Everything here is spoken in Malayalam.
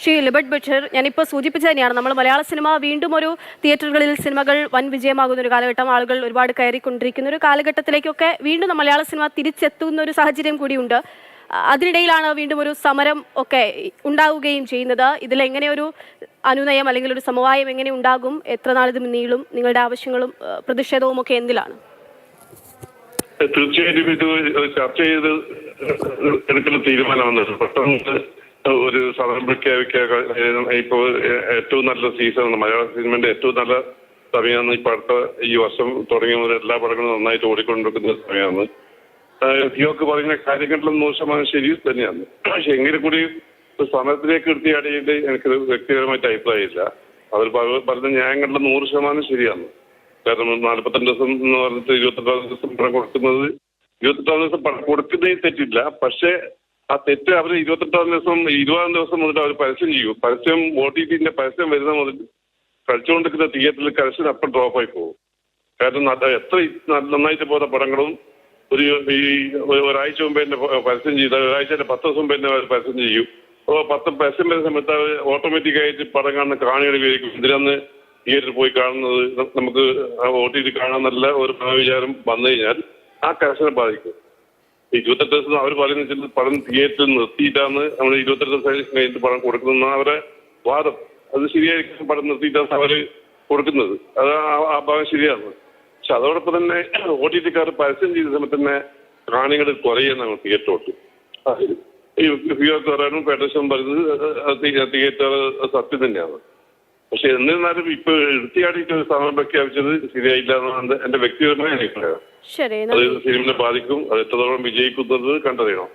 ശ്രീ ലിബർട്ട് ബഷീർ, ഞാനിപ്പോൾ സൂചിപ്പിച്ചത് തന്നെയാണ്, നമ്മൾ മലയാള സിനിമ വീണ്ടും ഒരു തിയേറ്ററുകളിൽ സിനിമകൾ വൻ വിജയമാകുന്ന ഒരു കാലഘട്ടം, ആളുകൾ ഒരുപാട് കയറിക്കൊണ്ടിരിക്കുന്ന ഒരു കാലഘട്ടത്തിലേക്കൊക്കെ വീണ്ടും മലയാള സിനിമ തിരിച്ചെത്തുന്ന ഒരു സാഹചര്യം കൂടിയുണ്ട്. അതിനിടയിലാണ് വീണ്ടും ഒരു സമരം ഒക്കെ ഉണ്ടാവുകയും ചെയ്യുന്നത്. ഇതിലെങ്ങനെ ഒരു അനുനയം അല്ലെങ്കിൽ ഒരു സമവായം എങ്ങനെ ഉണ്ടാകും? എത്ര നാളിത് നീളും? നിങ്ങളുടെ ആവശ്യങ്ങളും പ്രതിഷേധവും ഒക്കെ എന്തിലാണ്? തീർച്ചയായിട്ടും ഇത് ചർച്ച ചെയ്ത് എടുക്കുന്ന തീരുമാനമാണ്. പെട്ടെന്ന് ഒരു സമരം പ്രഖ്യാപിക്കുക ഇപ്പോൾ ഏറ്റവും നല്ല സീസണാണ്. മലയാള സിനിമയുടെ ഏറ്റവും നല്ല സമയമാണ് ഇപ്പോൾ അടുത്ത ഈ വർഷം തുടങ്ങിയ മുതൽ എല്ലാ പടങ്ങളും നന്നായിട്ട് ഓടിക്കൊണ്ടിരിക്കുന്ന സമയമാണ്. ജിയോക്ക് പറയുന്ന കാര്യങ്ങളിലും 100% ശരി തന്നെയാണ്. പക്ഷെ എങ്കിലും കൂടി സമരത്തിലേക്ക് എടുത്തിയാടിയിട്ട് എനിക്ക് വ്യക്തിപരമായിട്ട് അഭിപ്രായമില്ല. അവർ പറഞ്ഞ ന്യായങ്ങളിലും 100% ശരിയാണ്. കാരണം 42 ദിവസം എന്ന് പറഞ്ഞിട്ട് 28 ദിവസം പണം കൊടുക്കുന്നത്, 28 ദിവസം പണം കൊടുക്കുന്നതിൽ തെറ്റില്ല. പക്ഷേ ആ തെറ്റ് അവർ 28 ദിവസം 20 ദിവസം മുതൽ അവർ പരസ്യം ചെയ്യും. പരസ്യം OTTന്റെ പരസ്യം വരുന്ന മുതൽ കളിച്ചുകൊണ്ടിരിക്കുന്ന തിയേറ്ററിൽ കരച്ചിൽ അപ്പം ഡ്രോപ്പായി പോകും. കാരണം എത്ര നന്നായിട്ട് പോകുന്ന പടങ്ങളും ഒരാഴ്ച മുമ്പ് തന്നെ പരസ്യം ചെയ്ത, ഒരാഴ്ചയുടെ 10 ദിവസം മുമ്പ് തന്നെ അവർ പരസ്യം ചെയ്യും. അപ്പോൾ 10 പരസ്യം വരുന്ന സമയത്ത് അവർ ഓട്ടോമാറ്റിക്കായിട്ട് പടം കാണുന്ന കാണികൾ വിചാരിക്കും ഇതിനന്ന് തിയേറ്ററിൽ പോയി കാണുന്നത് നമുക്ക് OTT കാണാൻ നല്ല ഒരു വിചാരം വന്നു കഴിഞ്ഞാൽ ആ കർശനം ബാധിക്കും. 28 ദിവസം അവർ പറയുന്ന പടം തിയേറ്ററിൽ നിർത്തിയിട്ടാണ് നമ്മൾ 28 ദിവസം കഴിഞ്ഞിട്ട് പടം കൊടുക്കുന്ന അവരെ വാദം. അത് ശരിയായിരിക്കും. പടം നിർത്തിയിട്ടാണ് അവർ കൊടുക്കുന്നത്. അത് ആ ഭാഗം ശരിയാണ്. പക്ഷെ അതോടൊപ്പം തന്നെ OTTക്കാർ പരസ്യം ചെയ്ത സമയത്ത് തന്നെ കാണികൾ കുറയുന്നതാണ് തിയേറ്ററോട്ട്. ഈ ഫിയോക്ക് പറയാനും ഫെഡറേഷൻ പറയുന്നത് തിയേറ്റർ സത്യം തന്നെയാണ്. പക്ഷെ എന്നിരുന്നാലും ഇപ്പൊ എടുത്തിയാടിയിട്ട് സമയം പ്രഖ്യാപിച്ചത് ശരിയായില്ല എന്നാണ് എന്റെ വ്യക്തിപരമായ അഭിപ്രായം. അത് സിനിമയെ ബാധിക്കും. അത് എത്രത്തോളം വിജയിക്കുന്നത് കണ്ടറിയണം.